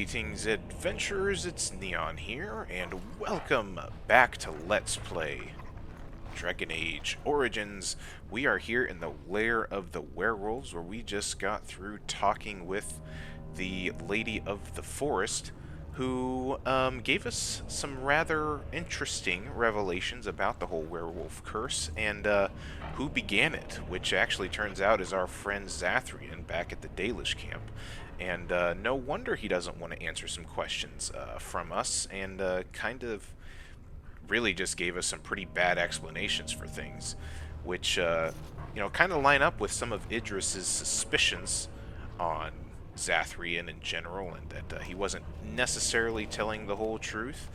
Greetings, adventurers, it's Neon here, and welcome back to Let's Play Dragon Age Origins. We are here in the lair of the werewolves, where we just got through talking with the Lady of the Forest, who gave us some rather interesting revelations about the whole werewolf curse, and who began it, which actually turns out is our friend Zathrian back at the Dalish camp. And no wonder he doesn't want to answer some questions from us, and kind of really just gave us some pretty bad explanations for things, which, kind of line up with some of Idris's suspicions on Zathrian in general, and that he wasn't necessarily telling the whole truth.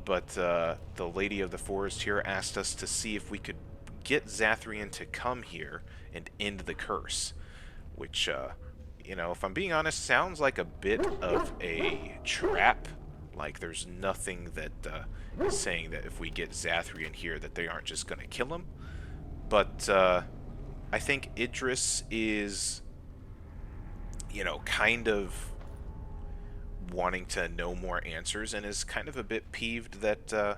But the Lady of the Forest here asked us to see if we could get Zathrian to come here and end the curse, which, if I'm being honest, sounds like a bit of a trap. Like, there's nothing that is saying that if we get Zathrian here that they aren't just going to kill him. But I think Idris is, kind of wanting to know more answers, and is kind of a bit peeved that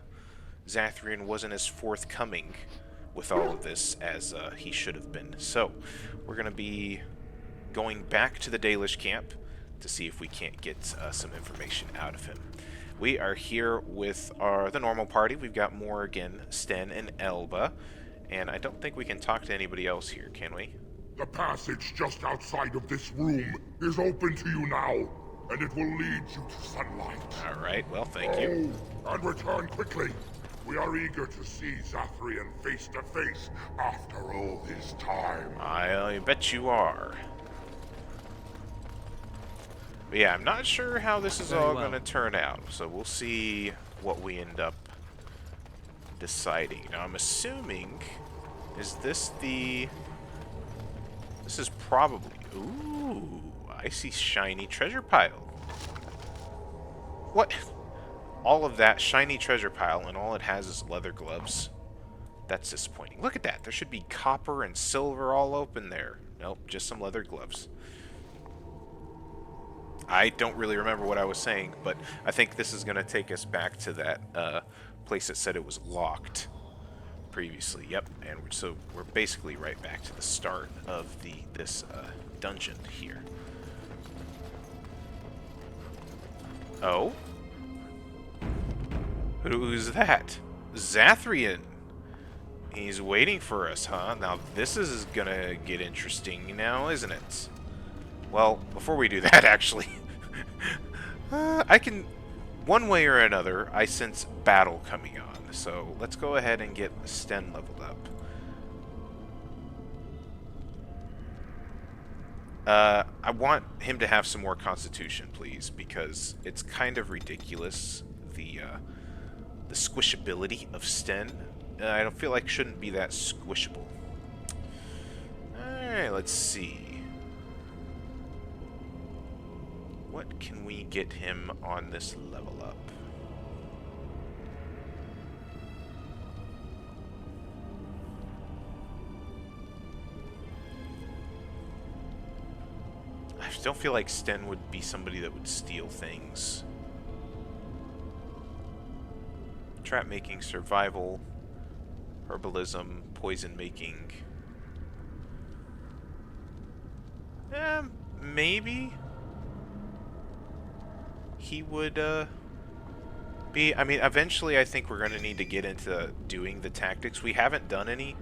Zathrian wasn't as forthcoming with all of this as he should have been. So, we're going to be going back to the Dalish camp to see if we can't get some information out of him. We are here with the normal party. We've got Morgan, Sten, and Elba, and I don't think we can talk to anybody else here, can we? The passage just outside of this room is open to you now, and it will lead you to sunlight. Alright, well, thank you. Oh, and return quickly. We are eager to see Zathrian face to face after all this time. I bet you are. But yeah, I'm not sure how this is all going to turn out, so we'll see what we end up deciding. Now, I'm assuming, is this the... This is probably... Ooh, I see shiny treasure pile. What? All of that shiny treasure pile, and all it has is leather gloves. That's disappointing. Look at that. There should be copper and silver all open there. Nope, just some leather gloves. I don't really remember what I was saying, but I think this is going to take us back to that place that said it was locked previously. Yep, and so we're basically right back to the start of this dungeon here. Oh? Who's that? Zathrian! He's waiting for us, huh? Now this is gonna get interesting now, isn't it? Well, before we do that, actually, I can, one way or another, I sense battle coming on. So let's go ahead and get Sten leveled up. I want him to have some more constitution, please, because it's kind of ridiculous, the squishability of Sten. I don't feel like shouldn't be that squishable. Alright, let's see. What can we get him on this level up? I don't feel like Sten would be somebody that would steal things. Trap making, survival, herbalism, poison making. Maybe he would be... I mean, eventually I think we're going to need to get into doing the tactics. We haven't done any,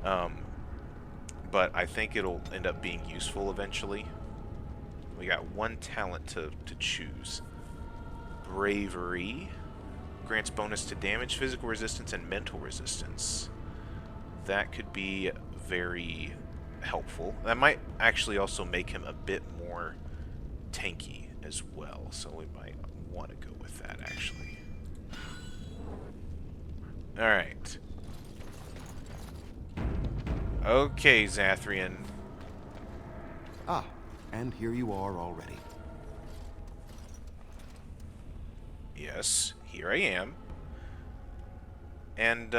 but I think it'll end up being useful eventually. We got one talent to choose. Bravery. Grants bonus to damage, physical resistance, and mental resistance. That could be very helpful. That might actually also make him a bit more tanky as well, so we might want to go with that, actually. Alright. Okay, Zathrian. Ah, and here you are already. Yes, here I am. And,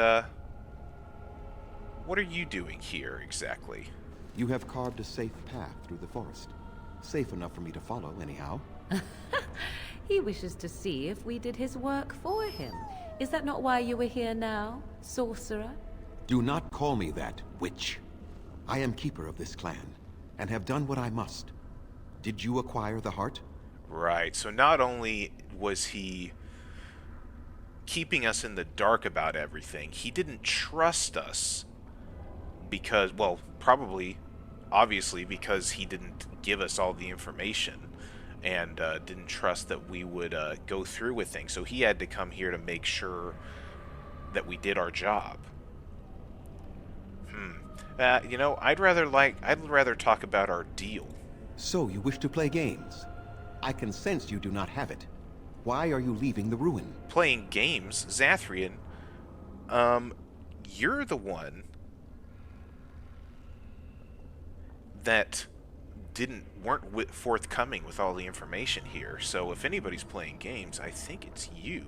what are you doing here, exactly? You have carved a safe path through the forest. Safe enough for me to follow, anyhow. He wishes to see if we did his work for him. Is that not why you are here now, sorcerer? Do not call me that, witch. I am keeper of this clan, and have done what I must. Did you acquire the heart? Right, so not only was he keeping us in the dark about everything, he didn't trust us because, well, probably, obviously, because he didn't give us all the information and didn't trust that we would go through with things. So he had to come here to make sure that we did our job. You know, I'd rather talk about our deal. So you wish to play games? I can sense you do not have it. Why are you leaving the ruin? Playing games, Zathrian. You're the one that weren't forthcoming with all the information here. So if anybody's playing games, I think it's you.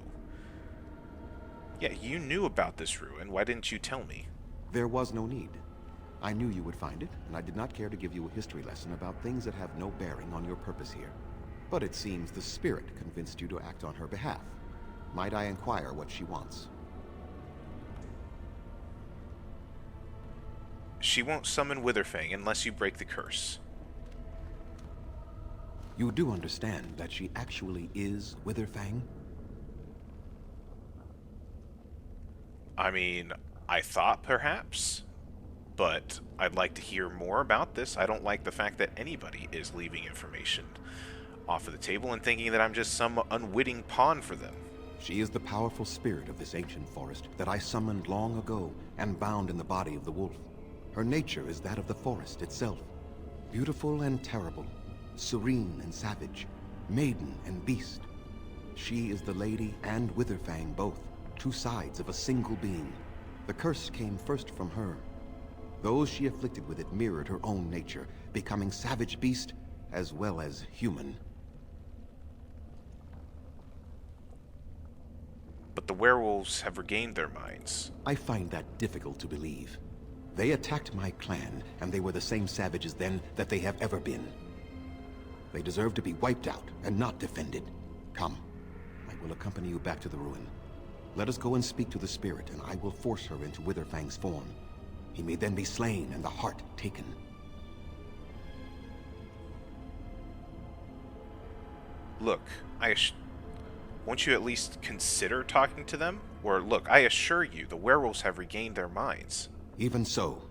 Yeah, you knew about this ruin. Why didn't you tell me? There was no need. I knew you would find it, and I did not care to give you a history lesson about things that have no bearing on your purpose here. But it seems the spirit convinced you to act on her behalf. Might I inquire what she wants? She won't summon Witherfang unless you break the curse. You do understand that she actually is Witherfang? I mean, I thought perhaps, but I'd like to hear more about this. I don't like the fact that anybody is leaving information off of the table and thinking that I'm just some unwitting pawn for them. She is the powerful spirit of this ancient forest that I summoned long ago and bound in the body of the wolf. Her nature is that of the forest itself. Beautiful and terrible, serene and savage, maiden and beast. She is the lady and Witherfang both, two sides of a single being. The curse came first from her. Those she afflicted with it mirrored her own nature, becoming savage beast as well as human. But the werewolves have regained their minds. I find that difficult to believe. They attacked my clan, and they were the same savages then that they have ever been. They deserve to be wiped out and not defended. Come, I will accompany you back to the ruin. Let us go and speak to the spirit, and I will force her into Witherfang's form. He may then be slain and the heart taken. Look, won't you at least consider talking to them? Or look, I assure you, the werewolves have regained their minds. Even so,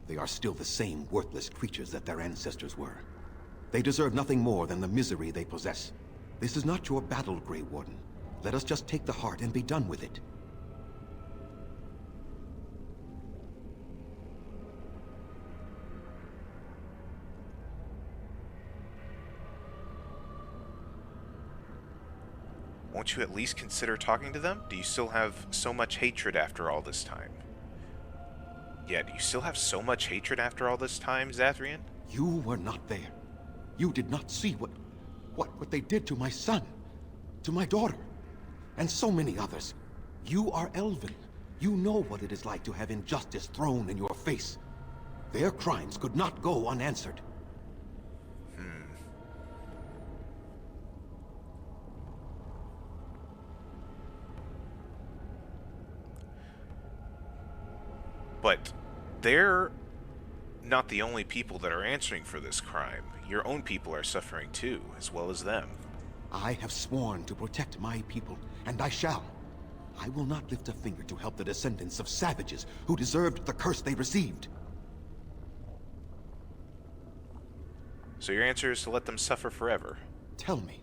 they are still the same worthless creatures that their ancestors were. They deserve nothing more than the misery they possess. This is not your battle, Grey Warden. Let us just take the heart and be done with it. Won't you at least consider talking to them? Do you still have so much hatred after all this time? Yeah, do you still have so much hatred after all this time, Zathrian? You were not there. You did not see what they did to my son, to my daughter, and so many others. You are Elven. You know what it is like to have injustice thrown in your face. Their crimes could not go unanswered. But they're not the only people that are answering for this crime. Your own people are suffering too, as well as them. I have sworn to protect my people, and I shall. I will not lift a finger to help the descendants of savages who deserved the curse they received. So your answer is to let them suffer forever. Tell me,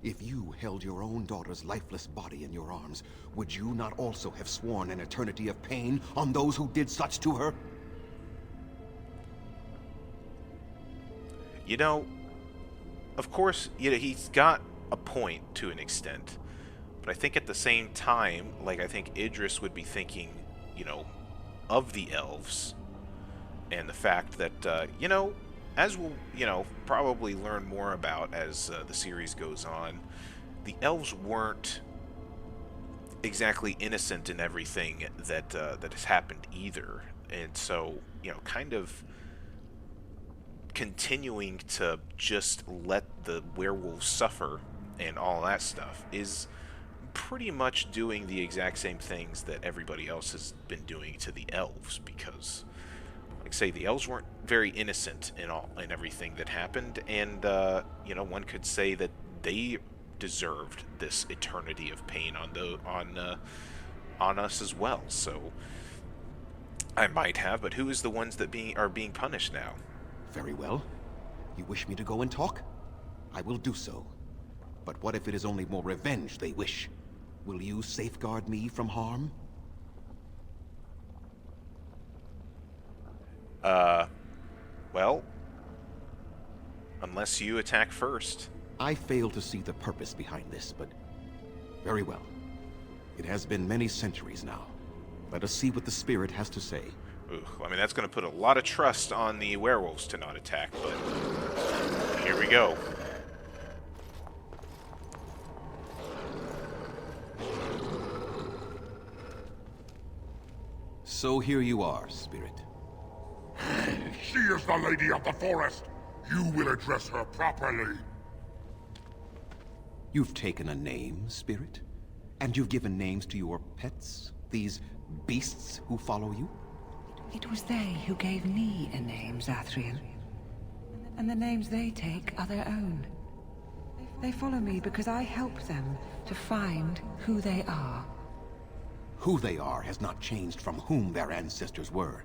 if you held your own daughter's lifeless body in your arms, would you not also have sworn an eternity of pain on those who did such to her? You know, of course, he's got a point to an extent. But I think at the same time, like, I think Idris would be thinking, of the elves. And the fact that, as we'll, probably learn more about as the series goes on, the elves weren't exactly innocent in everything that has happened either. And so, kind of continuing to just let the werewolves suffer and all that stuff is pretty much doing the exact same things that everybody else has been doing to the elves, because like I say, the elves weren't very innocent in everything that happened, and you know, one could say that they deserved this eternity of pain on us as well. So I might have, but who is the ones that are being punished now? Very well. You wish me to go and talk? I will do so. But what if it is only more revenge they wish? Will you safeguard me from harm? Well, unless you attack first. I fail to see the purpose behind this, but very well. It has been many centuries now. Let us see what the spirit has to say. Ooh, I mean, that's going to put a lot of trust on the werewolves to not attack, but here we go. So here you are, spirit. She is the lady of the forest. You will address her properly. You've taken a name, spirit? And you've given names to your pets? These beasts who follow you? It was they who gave me a name, Zathrian. And the names they take are their own. They follow me because I help them to find who they are. Who they are has not changed from whom their ancestors were.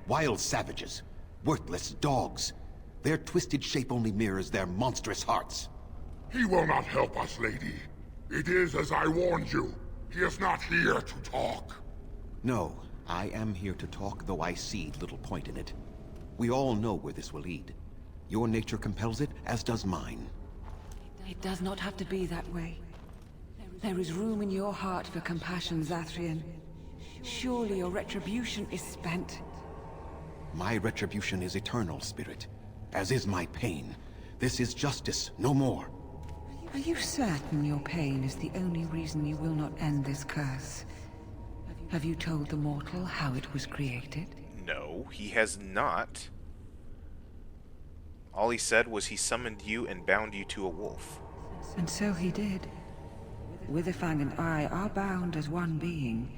Wild savages, worthless dogs. Their twisted shape only mirrors their monstrous hearts. He will not help us, lady. It is as I warned you. He is not here to talk. No, I am here to talk, though I see little point in it. We all know where this will lead. Your nature compels it, as does mine. It does not have to be that way. There is room in your heart for compassion, Zathrian. Surely your retribution is spent. My retribution is eternal, spirit. As is my pain. This is justice, no more. Are you certain your pain is the only reason you will not end this curse? Have you told the mortal how it was created? No, he has not. All he said was he summoned you and bound you to a wolf. And so he did. Witherfang and I are bound as one being.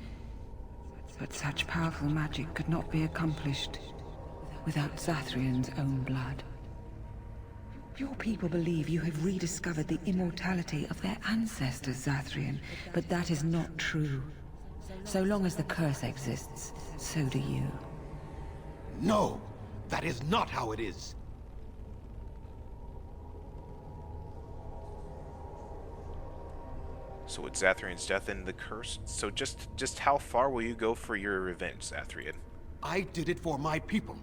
But such powerful magic could not be accomplished without Zathrian's own blood. Your people believe you have rediscovered the immortality of their ancestors, Zathrian, but that is not true. So long as the curse exists, so do you. No! That is not how it is! So with Zathrian's death and the curse, so just how far will you go for your revenge, Zathrian? I did it for my people.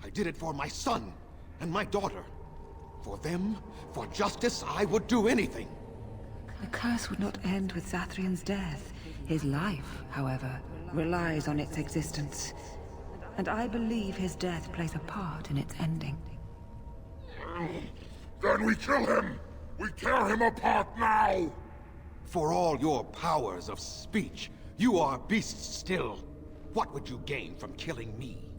I did it for my son and my daughter. For them, for justice, I would do anything. The curse would not end with Zathrian's death. His life, however, relies on its existence. And I believe his death plays a part in its ending. Then we kill him! We tear him apart now! For all your powers of speech, you are beasts still. What would you gain from killing me?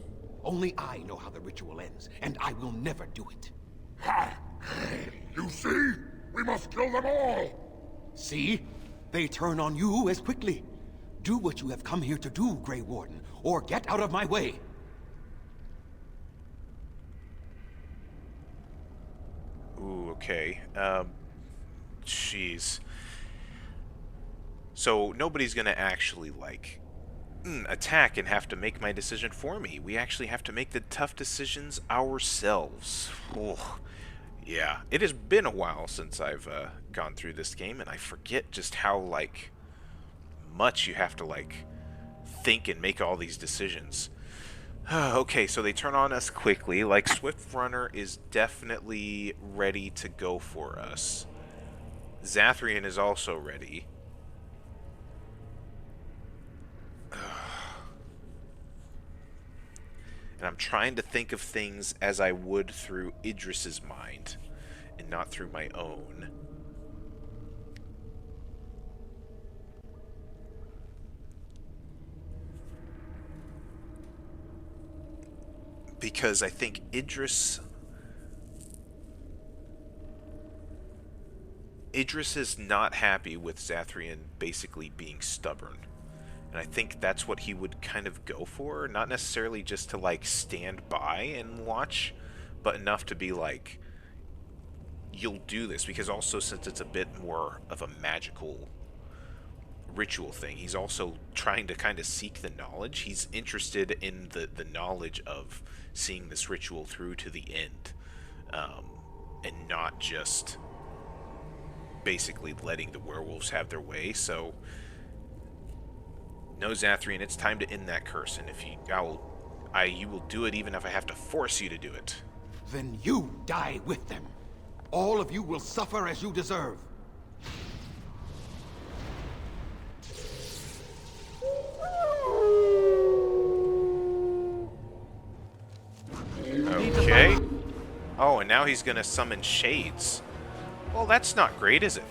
Only I know how the ritual ends, and I will never do it. Ha! You see? We must kill them all! See? They turn on you as quickly. Do what you have come here to do, Grey Warden, or get out of my way. Ooh, okay. Jeez. So nobody's gonna actually, like, attack and have to make my decision for me. We actually have to make the tough decisions ourselves. Oh, yeah. It has been a while since I've gone through this game, and I forget just how, like, much you have to, like, think and make all these decisions. Okay, so they turn on us quickly. Like, Swift Runner is definitely ready to go for us. Zathrian is also ready. And I'm trying to think of things as I would through Idris's mind, and not through my own. Because I think Idris Idris is not happy with Zathrian basically being stubborn. And I think that's what he would kind of go for. Not necessarily just to, like, stand by and watch, but enough to be like, you'll do this. Because also, since it's a bit more of a magical ritual thing, he's also trying to kind of seek the knowledge. He's interested in the knowledge of seeing this ritual through to the end. And not just basically letting the werewolves have their way. So, no, Zathrian, it's time to end that curse, and if you will do it even if I have to force you to do it. Then you die with them. All of you will suffer as you deserve. Okay. Oh, and now he's gonna summon shades. Well, that's not great, is it?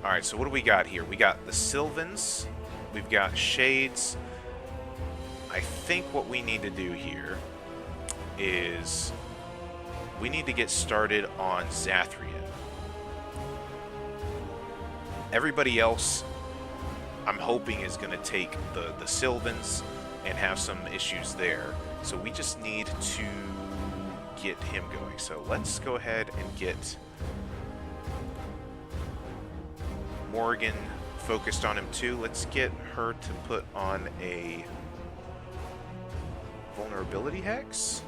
Alright, so what do we got here? We got the Sylvans, we've got Shades. I think what we need to do here is we need to get started on Zathrian. Everybody else, I'm hoping, is going to take the Sylvans and have some issues there. So we just need to get him going. So let's go ahead and get Morgan focused on him too. Let's get her to put on a vulnerability hex.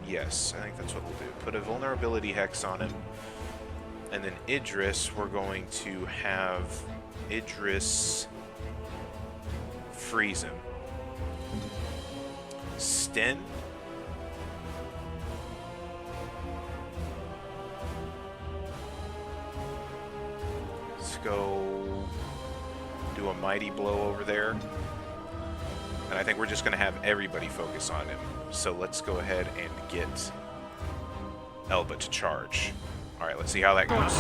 Yes, I think that's what we'll do. Put a vulnerability hex on him. And then Idris, we're going to have Idris freeze him. Sten. Let's go do a mighty blow over there. And I think we're just going to have everybody focus on him. So let's go ahead and get Elba to charge. Alright, let's see how that goes.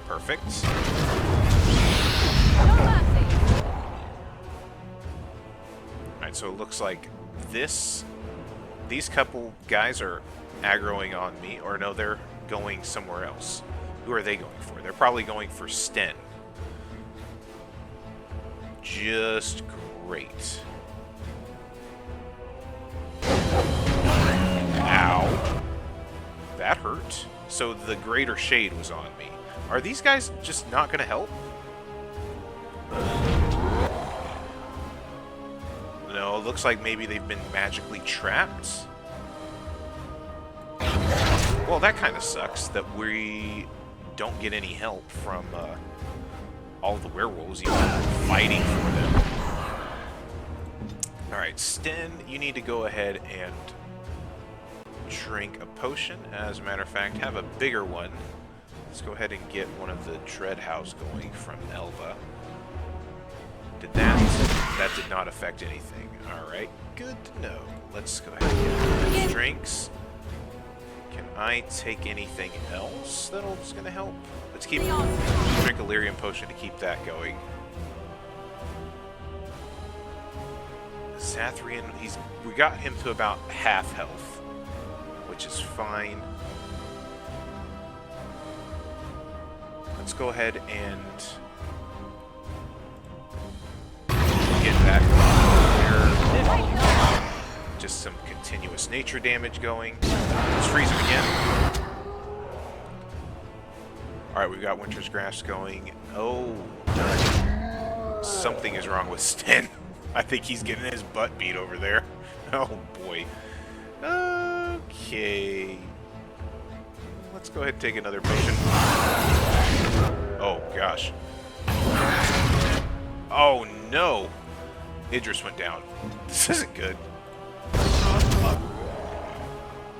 Perfect. Alright, so it looks like these couple guys are aggroing on me. Or no, they're going somewhere else. Who are they going for? They're probably going for Sten. Just great. Ow. That hurt. So the greater shade was on me. Are these guys just not going to help? No, it looks like maybe they've been magically trapped. Well, that kind of sucks that we don't get any help from all the werewolves even fighting for them. Alright, Sten, you need to go ahead and drink a potion. As a matter of fact, have a bigger one. Let's go ahead and get one of the Dread House going from Elva. Did that did not affect anything. Alright, good to know. Let's go ahead and get those drinks. Can I take anything else that's going to help? Let's drink a Lyrium potion to keep that going. Zathrian, we got him to about half health, which is fine. Let's go ahead and get that there. Just some continuous nature damage going. Let's freeze him again. Alright, we've got Winter's Grass going. Oh, something is wrong with Sten. I think he's getting his butt beat over there. Oh boy. Okay. Let's go ahead and take another potion. Oh gosh. Oh no. Idris went down. This isn't good.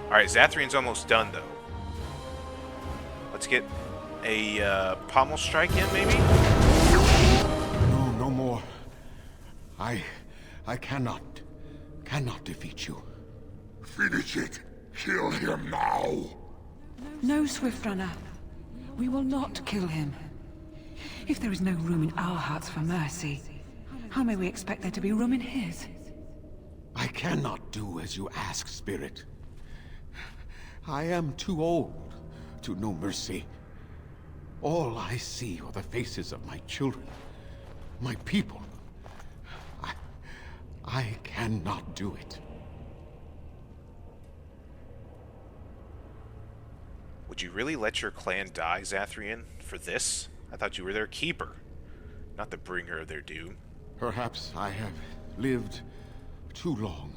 Alright, Zathrian's almost done though. Let's get a pommel strike in maybe? No, no more. I cannot defeat you. Finish it. Kill him now. No, Swift Runner. We will not kill him. If there is no room in our hearts for mercy, how may we expect there to be room in his? I cannot do as you ask, Spirit. I am too old to know mercy. All I see are the faces of my children, my people. I cannot do it. Would you really let your clan die, Zathrian, for this? I thought you were their keeper, not the bringer of their doom. Perhaps I have lived too long.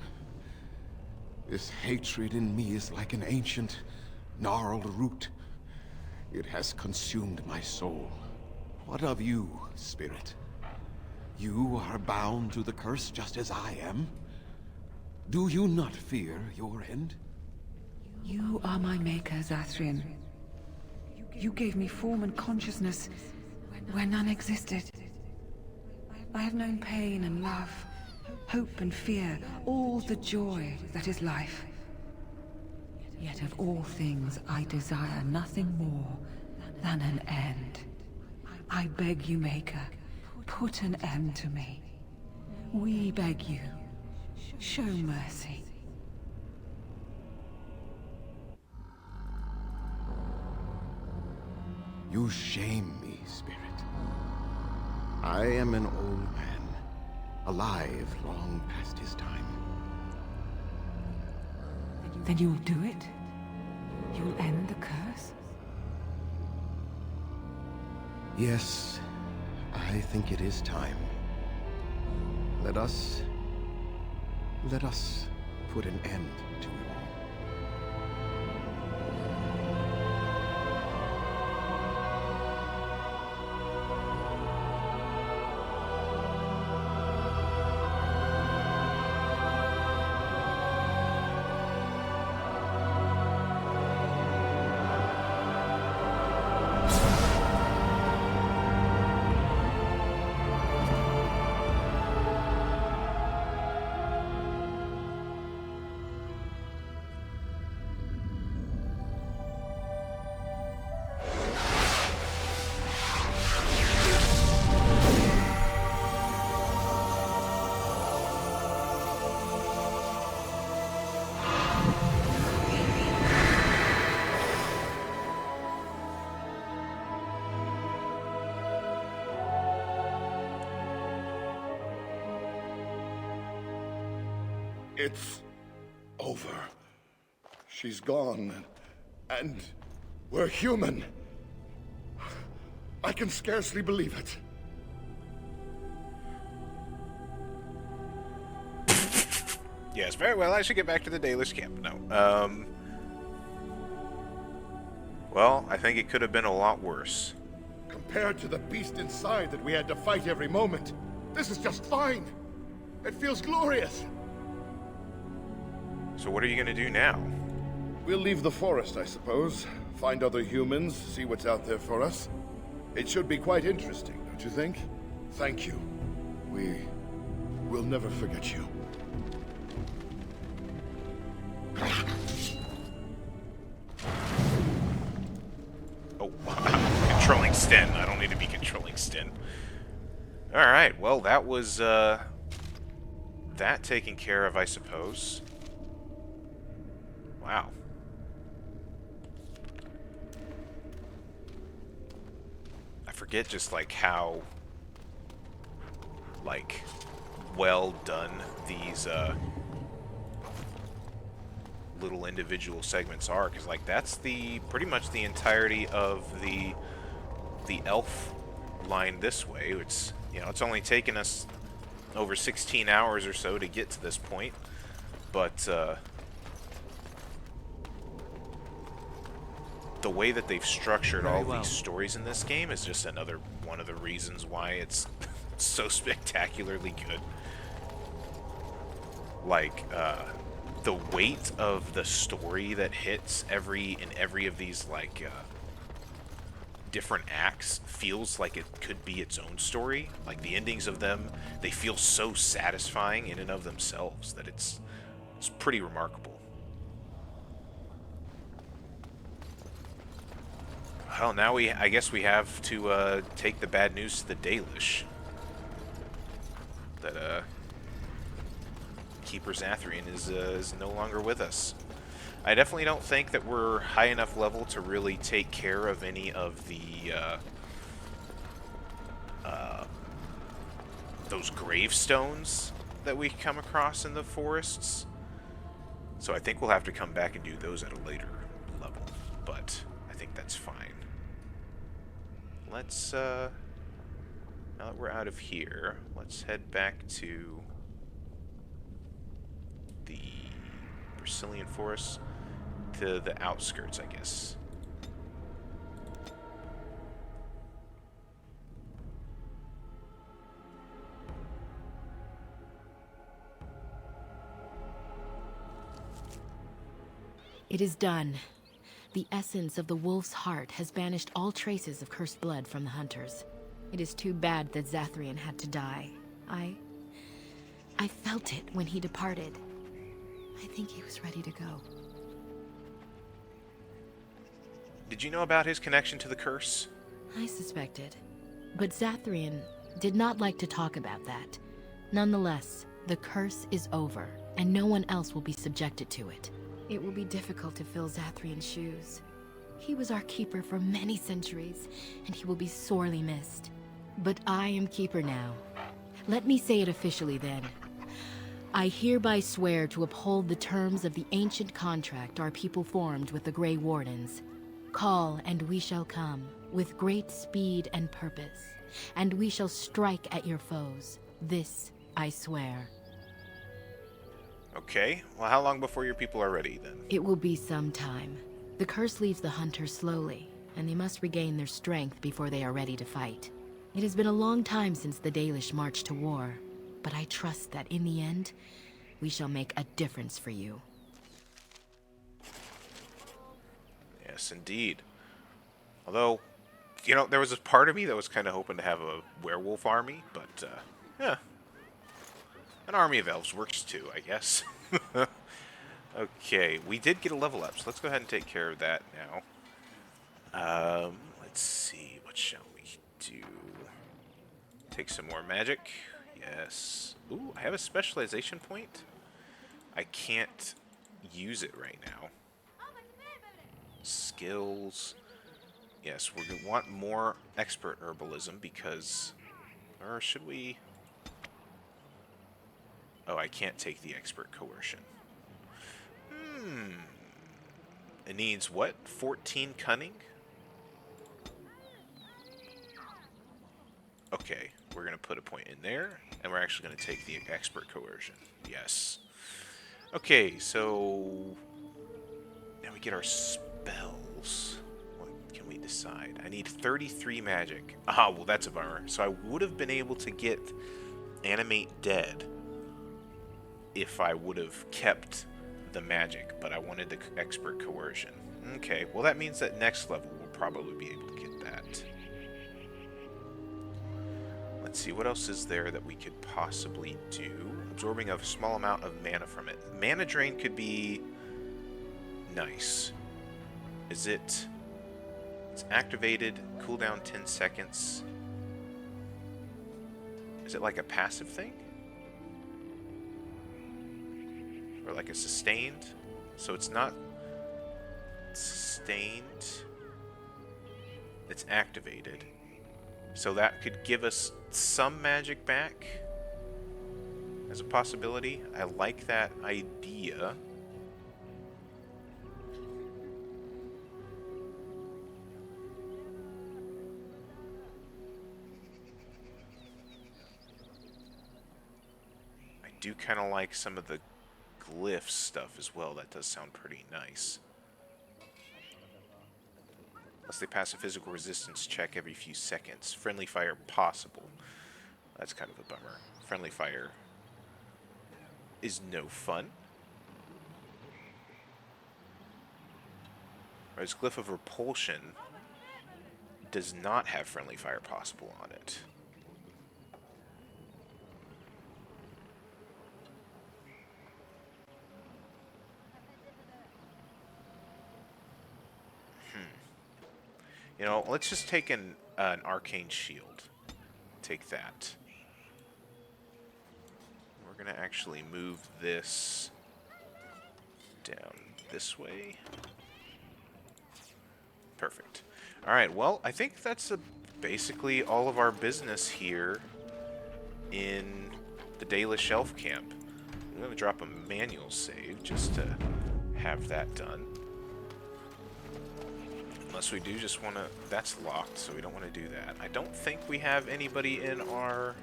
This hatred in me is like an ancient, gnarled root. It has consumed my soul. What of you, Spirit? You are bound to the curse just as I am. Do you not fear your end? You are my maker, Zathrian. You gave me form and consciousness where none existed. I have known pain and love, hope and fear, all the joy that is life. Yet of all things, I desire nothing more than an end. I beg you, Maker, put an end to me. We beg you, show mercy. You shame me, Spirit. I am an old man, alive long past his time. Then you'll do it? You'll end the curse? Yes, I think it is time. Let us put an end to it all. It's over. She's gone. And we're human. I can scarcely believe it. Yes, very well. I should get back to the Dalish camp. No. Well, I think it could have been a lot worse. Compared to the beast inside that we had to fight every moment, this is just fine. It feels glorious. So what are you going to do now? We'll leave the forest, I suppose. Find other humans, see what's out there for us. It should be quite interesting, don't you think? Thank you. We'll never forget you. Oh, controlling Sten. I don't need to be controlling Sten. Alright, well, that was, that taken care of, I suppose. Wow. I forget just, like, how, like, well done these, little individual segments are, because, like, that's pretty much the entirety of the elf line this way. It's, you know, it's only taken us over 16 hours or so to get to this point, but, the way that they've structured all these stories in this game is just another one of the reasons why it's so spectacularly good. Like, the weight of the story that hits in every of these, like, different acts feels like it could be its own story. Like, the endings of them, they feel so satisfying in and of themselves that it's pretty remarkable. Well, now I guess we have to take the bad news to the Dalish. That Keeper Zathrian is no longer with us. I definitely don't think that we're high enough level to really take care of any of the those gravestones that we come across in the forests. So I think we'll have to come back and do those at a later level, but I think that's fine. Let's, now that we're out of here, let's head back to the Brazilian forest, to the outskirts, I guess. It is done. The essence of the wolf's heart has banished all traces of cursed blood from the hunters. It is too bad that Zathrian had to die. I felt it when he departed. I think he was ready to go. Did you know about his connection to the curse? I suspected. But Zathrian did not like to talk about that. Nonetheless, the curse is over, and no one else will be subjected to it. It will be difficult to fill Zathrian's shoes. He was our keeper for many centuries, and he will be sorely missed. But I am keeper now. Let me say it officially then. I hereby swear to uphold the terms of the ancient contract our people formed with the Grey Wardens. Call, and we shall come, with great speed and purpose, and we shall strike at your foes. This I swear. Okay, well, how long before your people are ready, then? It will be some time. The curse leaves the hunters slowly, and they must regain their strength before they are ready to fight. It has been a long time since the Dalish marched to war, but I trust that in the end, we shall make a difference for you. Yes, indeed. Although, you know, there was a part of me that was kind of hoping to have a werewolf army, but, yeah. An army of elves works too, I guess. Okay, we did get a level up, so let's go ahead and take care of that now. Let's see, what shall we do? Take some more magic. Yes. Ooh, I have a specialization point. I can't use it right now. Skills. Yes, we're going to want more expert herbalism because... Or should we... Oh, I can't take the expert coercion. It needs what? 14 cunning? Okay, we're going to put a point in there, and we're actually going to take the expert coercion. Yes. Okay, so... Now we get our spells. What can we decide? I need 33 magic. Ah, well, that's a bummer. So I would have been able to get Animate Dead if I would have kept the magic, but I wanted the expert coercion. Okay, well that means that next level we'll probably be able to get that. Let's see, what else is there that we could possibly do? Absorbing a small amount of mana from it. Mana drain could be nice. Is it... It's activated, cooldown 10 seconds. Is it like a passive thing? Or like a sustained? So it's not sustained. It's activated. So that could give us some magic back as a possibility. I like that idea. I do kind of like some of the glyph stuff as well. That does sound pretty nice. Unless they pass a physical resistance check every few seconds. Friendly fire possible. That's kind of a bummer. Friendly fire is no fun. Whereas Glyph of Repulsion does not have friendly fire possible on it. You know, let's just take an arcane shield. Take that. We're we're going to actually move this down this way. Perfect. Alright, well, I think that's basically all of our business here in the Dayless Shelf Camp. I'm going to drop a manual save just to have that done. Unless we do just want to... That's locked, so we don't want to do that. I don't think we have anybody in our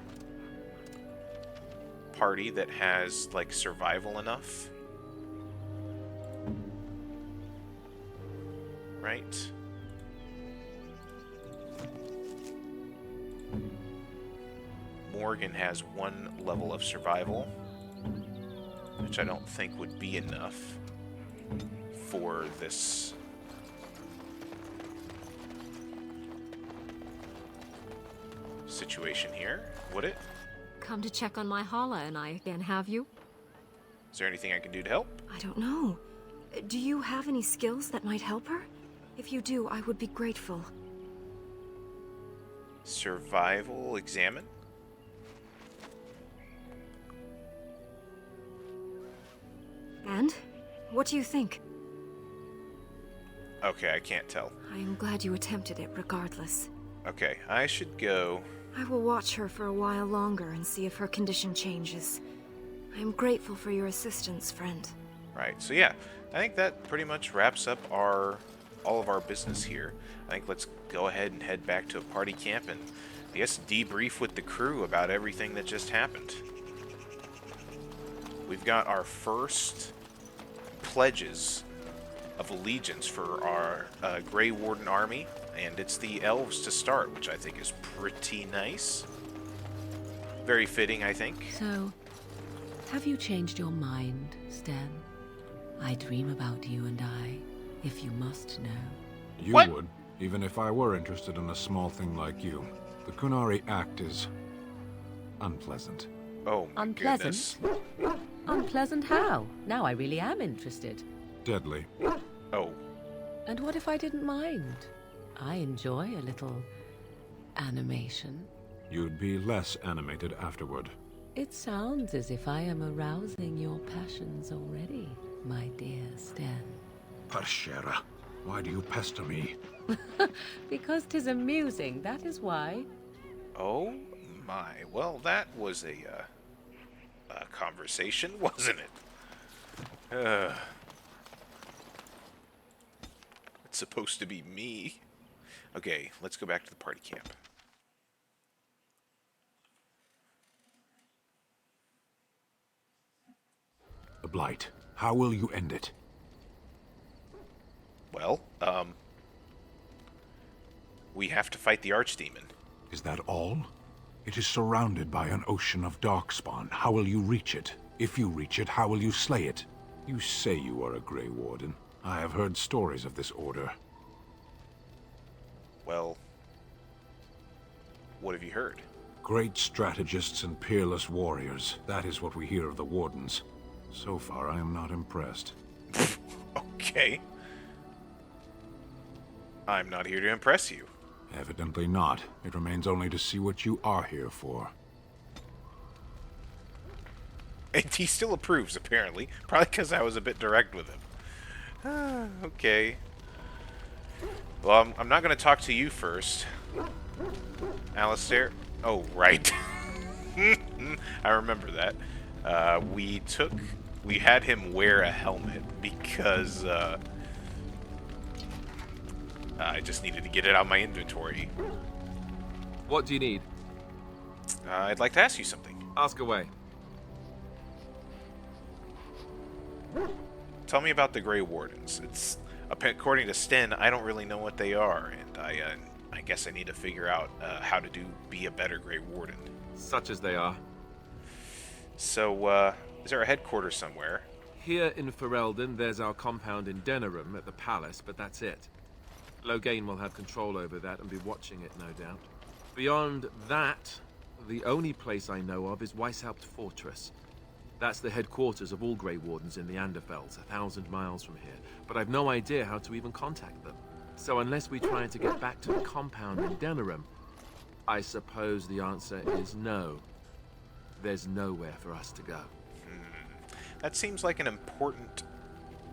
party that has, like, survival enough. Right? Morgan has 1 level of survival, which I don't think would be enough for this situation here, would it? Come to check on my Hala and I again, have you? Is there anything I can do to help? I don't know. Do you have any skills that might help her? If you do, I would be grateful. Survival examine? And? What do you think? Okay, I can't tell. I am glad you attempted it regardless. Okay, I should go... I will watch her for a while longer and see if her condition changes. I am grateful for your assistance, friend. Right, so yeah, I think that pretty much wraps up all of our business here. I think let's go ahead and head back to a party camp and, I guess, debrief with the crew about everything that just happened. We've got our first pledges of allegiance for our Grey Warden army, and it's the elves to start, which I think is pretty nice. Very fitting, I think. So, have you changed your mind, Sten? I dream about you and I, if you must know. You What? would, even if I were interested in a small thing like you. The Kunari Act is unpleasant. Oh my Unpleasant? goodness. Unpleasant how? Now I really am interested. Deadly. Oh, And what if I didn't mind? I enjoy a little animation. You'd be less animated afterward. It sounds as if I am arousing your passions already, my dear Sten. Parshera, why do you pester me? Because 'tis amusing, that is why. oh my. Well, that was a conversation, wasn't it? It's supposed to be me. Okay, let's go back to the party camp. The Blight. How will you end it? Well, we have to fight the Archdemon. Is that all? It is surrounded by an ocean of darkspawn. How will you reach it? If you reach it, how will you slay it? You say you are a Grey Warden. I have heard stories of this order. Well, what have you heard? Great strategists and peerless warriors. That is what we hear of the Wardens. So far, I am not impressed. Okay. I'm not here to impress you. Evidently not. It remains only to see what you are here for. And he still approves, apparently. Probably because I was a bit direct with him. Okay. Well, I'm not going to talk to you first. Alistair. Oh, right. I remember that. We had him wear a helmet because I just needed to get it out of my inventory. What do you need? I'd like to ask you something. Ask away. Tell me about the Grey Wardens. It's according to Sten, I don't really know what they are, and I guess I need to figure out how to be a better Grey Warden. Such as they are. So, is there a headquarters somewhere? Here in Ferelden, there's our compound in Denerim at the palace, but that's it. Loghain will have control over that and be watching it, no doubt. Beyond that, the only place I know of is Weishaupt Fortress. That's the headquarters of all Grey Wardens in the Anderfelds, 1,000 miles from here. But I've no idea how to even contact them. So unless we try to get back to the compound in Denerim, I suppose the answer is no. there's nowhere for us to go. That seems like an important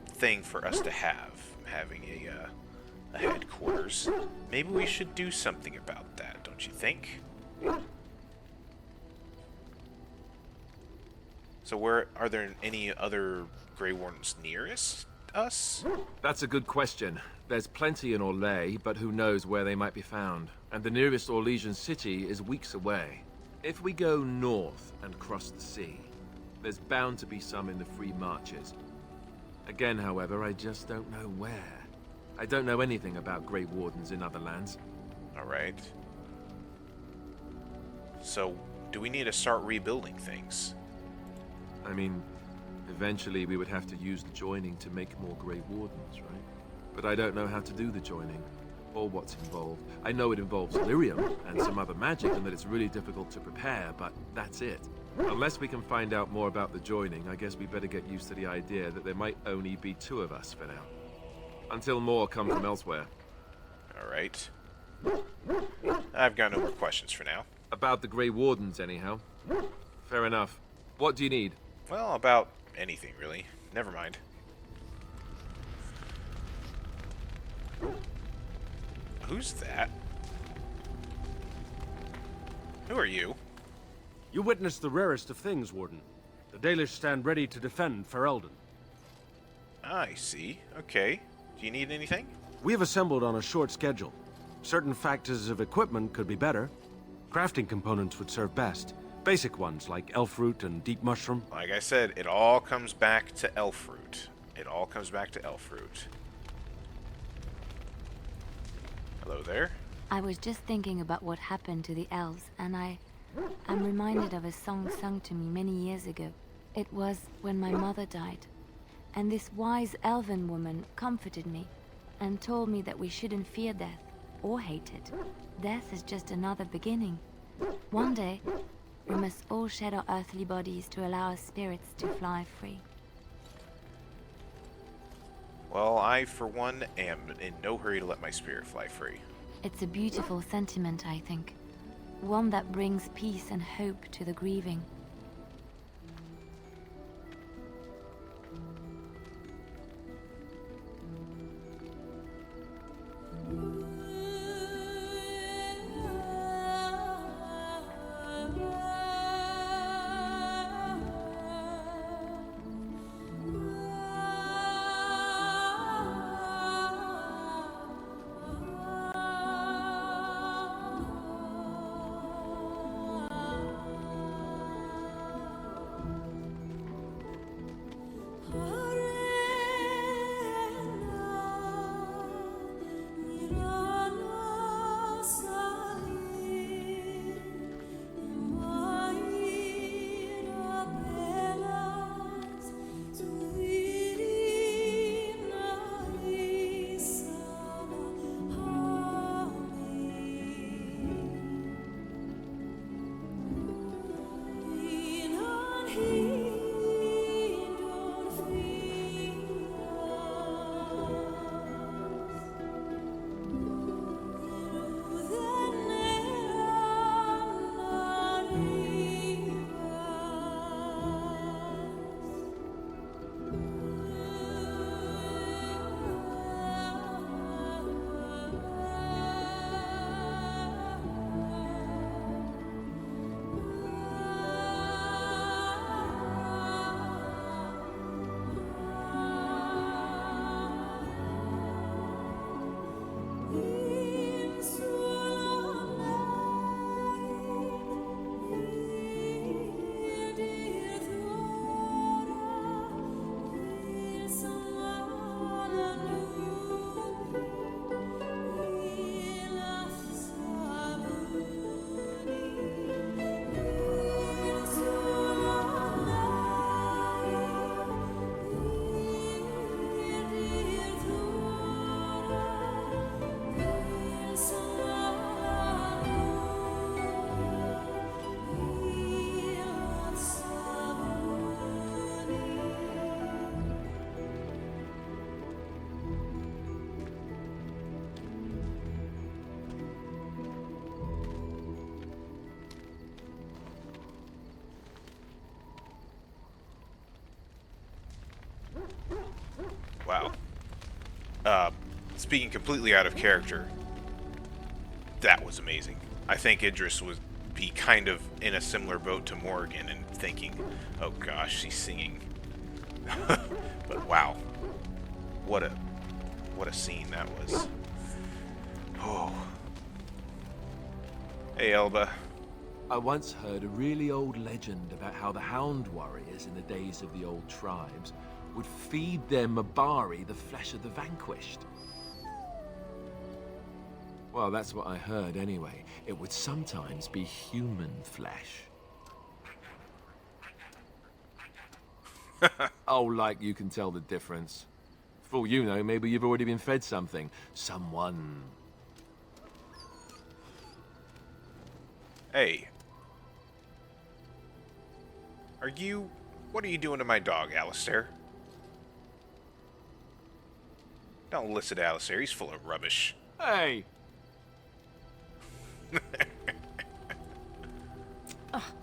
thing for us to have, having a headquarters. Maybe we should do something about that, don't you think? So are there any other Grey Wardens nearest us? That's a good question. There's plenty in Orlais, but who knows where they might be found. And the nearest Orlesian city is weeks away. If we go north and cross the sea, there's bound to be some in the Free Marches. Again, however, I just don't know where. I don't know anything about Grey Wardens in other lands. Alright. So, do we need to start rebuilding things? I mean, eventually we would have to use the joining to make more Grey Wardens, right? But I don't know how to do the joining, or what's involved. I know it involves lyrium and some other magic, and that it's really difficult to prepare, but that's it. Unless we can find out more about the joining, I guess we better get used to the idea that there might only be 2 of us for now. Until more come from elsewhere. Alright. I've got no more questions for now. About the Grey Wardens, anyhow. Fair enough. What do you need? Well, about anything, really. Never mind. Who's that? Who are you? You witnessed the rarest of things, Warden. The Dalish stand ready to defend Ferelden. I see. Okay. Do you need anything? We have assembled on a short schedule. Certain factors of equipment could be better. Crafting components would serve best. Basic ones like elf root and deep mushroom. Like I said, it all comes back to elf root. It all comes back to elf root. Hello there. I was just thinking about what happened to the elves, and I'm reminded of a song sung to me many years ago. It was when my mother died, and this wise elven woman comforted me and told me that we shouldn't fear death or hate it. Death is just another beginning. One day, we must all shed our earthly bodies to allow our spirits to fly free. Well, I, for one, am in no hurry to let my spirit fly free. It's a beautiful sentiment, I think. One that brings peace and hope to the grieving. speaking completely out of character, that was amazing. I think Idris would be kind of in a similar boat to Morgan and thinking, oh gosh, she's singing. But wow, what a scene that was. Oh. Hey, Elba. I once heard a really old legend about how the Hound warriors in the days of the old tribes would feed their Mabari the flesh of the vanquished. Well, that's what I heard anyway. It would sometimes be human flesh. Oh, like you can tell the difference. For all you know, maybe you've already been fed something. Someone. Hey. What are you doing to my dog, Alistair? Don't listen to Alistair, he's full of rubbish. Hey!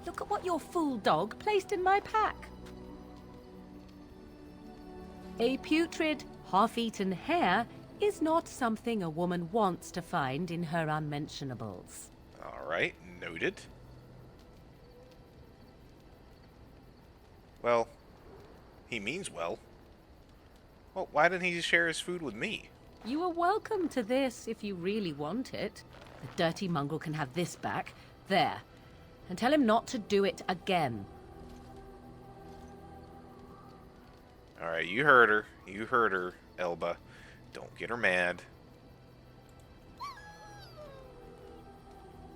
Look at what your fool dog placed in my pack. A putrid, half-eaten hare is not something a woman wants to find in her unmentionables. Alright, noted. Well, he means well. Well, why didn't he share his food with me? You are welcome to this if you really want it. The dirty mongrel can have this back. There. And tell him not to do it again. Alright, you heard her. You heard her, Elba. Don't get her mad.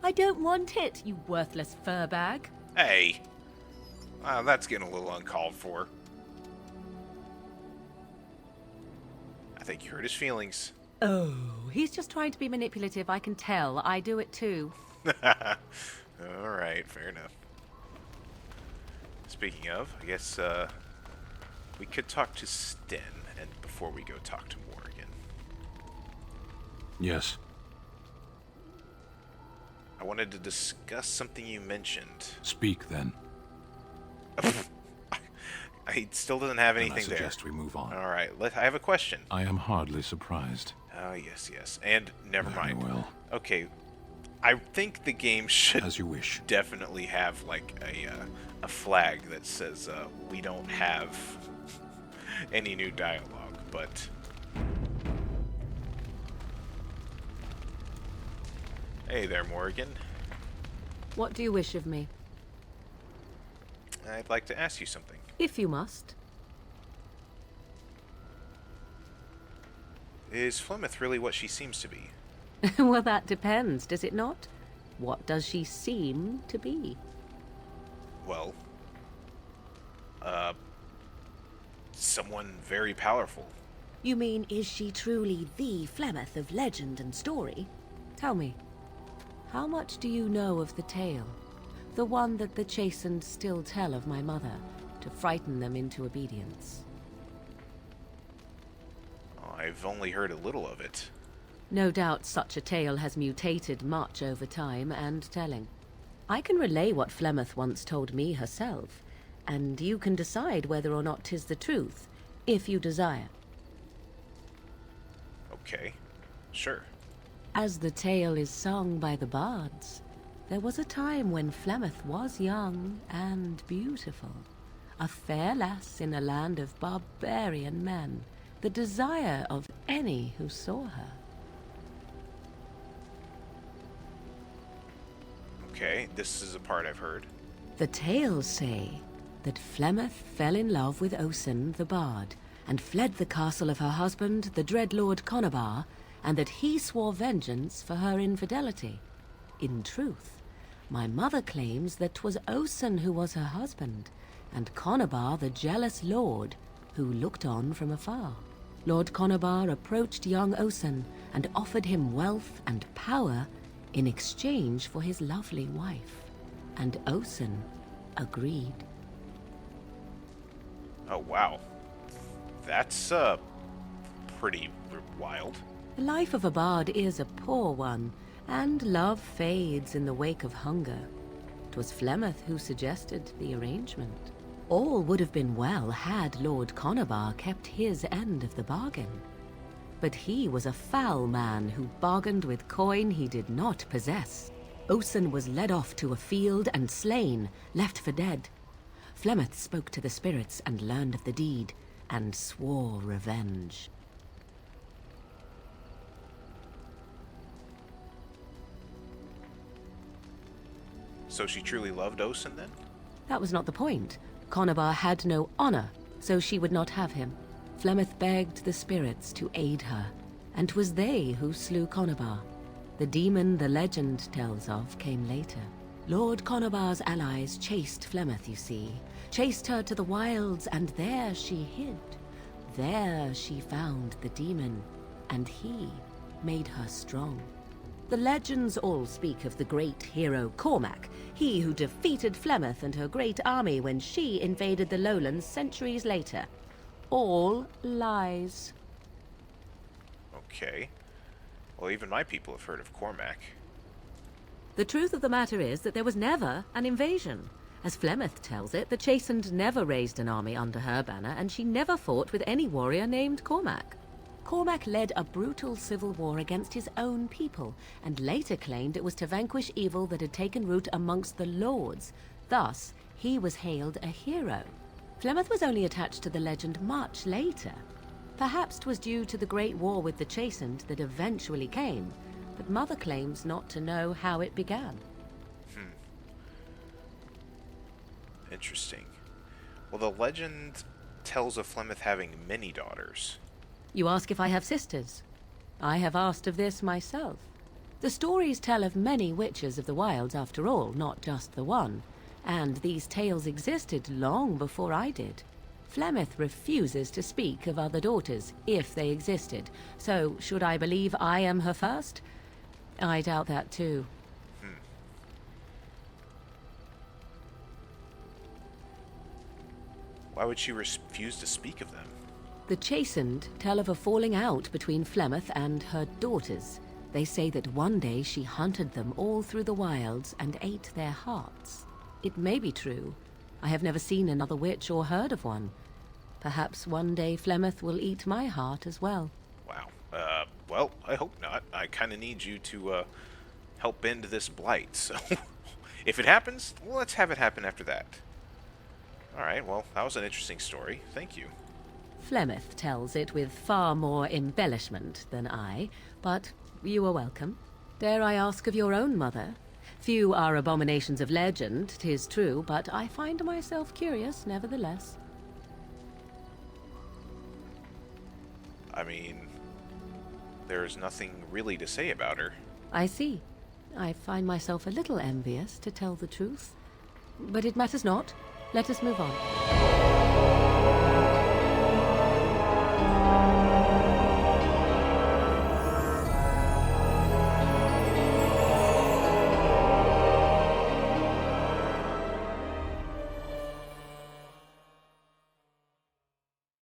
I don't want it, you worthless fur bag. Hey! That's getting a little uncalled for. I think you hurt his feelings. Oh, he's just trying to be manipulative, I can tell. I do it too. Alright, fair enough. Speaking of, I guess, we could talk to Sten, and before we go talk to Morgan. Yes. I wanted to discuss something you mentioned. Speak, then. He still doesn't have anything I suggest we move on. Alright, I have a question. I am hardly surprised. Oh, yes. And never Very mind. well. Okay, I think the game should As you wish. definitely have, like, a flag that says, we don't have any new dialogue, but... Hey there, Morgan. What do you wish of me? I'd like to ask you something. If you must. Is Flemeth really what she seems to be? Well, that depends, does it not? What does she seem to be? Well, someone very powerful. You mean, is she truly the Flemeth of legend and story? Tell me, how much do you know of the tale? The one that the chastened still tell of my mother, to frighten them into obedience. I've only heard a little of it. No doubt such a tale has mutated much over time and telling. I can relay what Flemeth once told me herself, and you can decide whether or not 'tis the truth, if you desire. Okay, sure. As the tale is sung by the bards, there was a time when Flemeth was young and beautiful, a fair lass in a land of barbarian men, the desire of any who saw her. Okay, this is a part I've heard. The tales say that Flemeth fell in love with Osen the bard, and fled the castle of her husband, the dread Lord Conabar, and that he swore vengeance for her infidelity. In truth, my mother claims that 'twas Osen who was her husband, and Conabar the jealous lord who looked on from afar. Lord Conabar approached young Osen and offered him wealth and power in exchange for his lovely wife, and Osen agreed. Oh, wow. That's, pretty wild. The life of a bard is a poor one, and love fades in the wake of hunger. 'Twas Flemeth who suggested the arrangement. All would have been well had Lord Conabar kept his end of the bargain. But he was a foul man who bargained with coin he did not possess. Osen was led off to a field and slain, left for dead. Flemeth spoke to the spirits and learned of the deed, and swore revenge. So she truly loved Osen, then? That was not the point. Conabar had no honor, so she would not have him. Flemeth begged the spirits to aid her, and 'twas they who slew Conabar. The demon the legend tells of came later. Lord Conabar's allies chased Flemeth, you see. Chased her to the wilds, and there she hid. There she found the demon, and he made her strong. The legends all speak of the great hero Cormac, he who defeated Flemeth and her great army when she invaded the lowlands centuries later. All lies. Okay. Well, even my people have heard of Cormac. The truth of the matter is that there was never an invasion. As Flemeth tells it, the Chastened never raised an army under her banner, and she never fought with any warrior named Cormac. Cormac led a brutal civil war against his own people, and later claimed it was to vanquish evil that had taken root amongst the lords. Thus, he was hailed a hero. Flemeth was only attached to the legend much later. Perhaps 'twas due to the great war with the Chastened that eventually came, but Mother claims not to know how it began. Interesting. Well, the legend tells of Flemeth having many daughters. You ask if I have sisters? I have asked of this myself. The stories tell of many witches of the wilds after all, not just the one. And these tales existed long before I did. Flemeth refuses to speak of other daughters, if they existed. So, should I believe I am her first? I doubt that too. Why would she refuse to speak of them? The Chastened tell of a falling out between Flemeth and her daughters. They say that one day she hunted them all through the wilds and ate their hearts. It may be true. I have never seen another witch or heard of one. Perhaps one day Flemeth will eat my heart as well. Wow. Well, I hope not. I kind of need you to, help end this blight, so... if it happens, well, let's have it happen after that. Alright, well, that was an interesting story. Thank you. Flemeth tells it with far more embellishment than I, but you are welcome. Dare I ask of your own mother? Few are abominations of legend, 'tis true, but I find myself curious nevertheless. I mean, there's nothing really to say about her. I see. I find myself a little envious, to tell the truth. But it matters not. Let us move on.